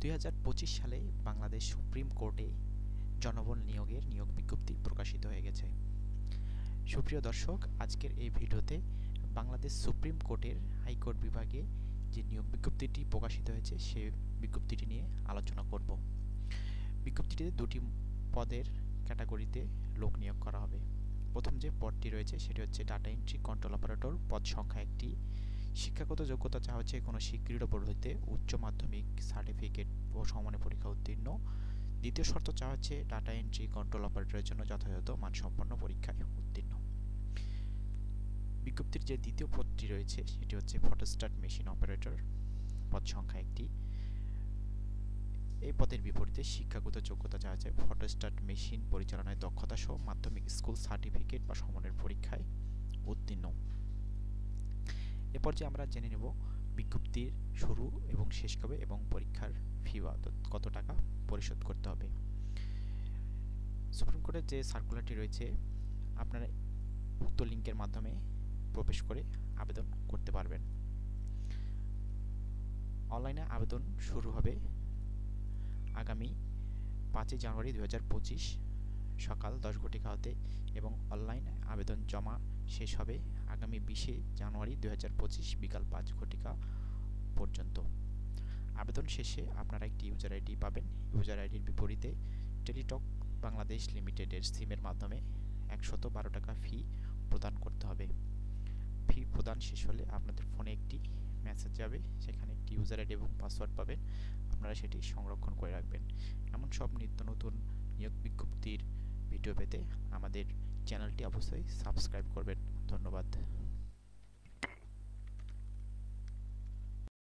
2025 সালে বাংলাদেশ সুপ্রিম কোর্টে জনবল নিয়োগের নিয়োগ বিজ্ঞপ্তি প্রকাশিত হয়ে গেছে। সুপ্রিয় দর্শক, আজকের এই ভিডিওতে বাংলাদেশ সুপ্রিম কোর্টের হাইকোর্ট বিভাগে যে নিয়োগ বিজ্ঞপ্তিটি প্রকাশিত হয়েছে সে বিজ্ঞপ্তিটি নিয়ে আলোচনা করব। বিজ্ঞপ্তিটিতে দুটি পদের ক্যাটাগরিতে লোক নিয়োগ করা হবে। প্রথম যে পদটি রয়েছে সেটি হচ্ছে ডাটা এন্ট্রি কন্ট্রোল অপারেটর, পদ সংখ্যা 1টি। শিক্ষাগত যোগ্যতা চাওয়া হচ্ছে কোনো স্বীকৃত বোর্ড হইতে উচ্চ মাধ্যমিক সার্টিফিকেট ও সমমানের পরীক্ষা উত্তীর্ণ। দ্বিতীয় শর্ত চাওয়া হচ্ছে ডাটা এন্ট্রি কন্ট্রোল অপারেটরের জন্য যথাযথ মানসম্পন্ন পরীক্ষায় উত্তীর্ণ। বিজ্ঞপ্তির যে দ্বিতীয় পদটি রয়েছে সেটি হচ্ছে ফটোস্ট্যাট মেশিন অপারেটর, পদ সংখ্যা 1টি। এই পদের বিপরীতে শিক্ষাগত যোগ্যতা চাওয়া হচ্ছে ফটোস্ট্যাট মেশিন পরিচালনায় দক্ষতা সহ মাধ্যমিক স্কুল সার্টিফিকেট বা সমমানের পরীক্ষায় উত্তীর্ণ। এরপর যে আমরা জেনে নেব বিজ্ঞপ্তির শুরু এবং শেষ কবে এবং পরীক্ষার ফি বাবদ কত টাকা পরিশোধ করতে হবে। সুপ্রিম কোর্টের যে সার্কুলারটি রয়েছে আপনারা উক্ত লিঙ্কের মাধ্যমে প্রবেশ করে আবেদন করতে পারবেন। অনলাইনে আবেদন শুরু হবে আগামী 5 জানুয়ারি 2025 সকাল 10 ঘটিকা হতে এবং অনলাইন আবেদন জমা শেষ হবে আগামী 20 জানুয়ারি 2025 বিকাল 5 ঘটিকা পর্যন্ত। আবেদন শেষে আপনারা একটি ইউজার আইডি পাবেন। ইউজার আইডির বিপরীতে টেলিটক বাংলাদেশ লিমিটেডের সিমের মাধ্যমে 112 টাকা ফি প্রদান করতে হবে। ফি প্রদান শেষ হলে আপনাদের ফোনে একটি মেসেজ যাবে, সেখানে একটি ইউজার আইডি এবং পাসওয়ার্ড পাবেন। আপনারা সেটি সংরক্ষণ করে রাখবেন। এমন সব নিত্য নতুন নিয়োগ বিজ্ঞপ্তির ভিডিও পেতে আমাদের চ্যানেলটি অবশ্যই সাবস্ক্রাইব করবেন। ধন্যবাদ।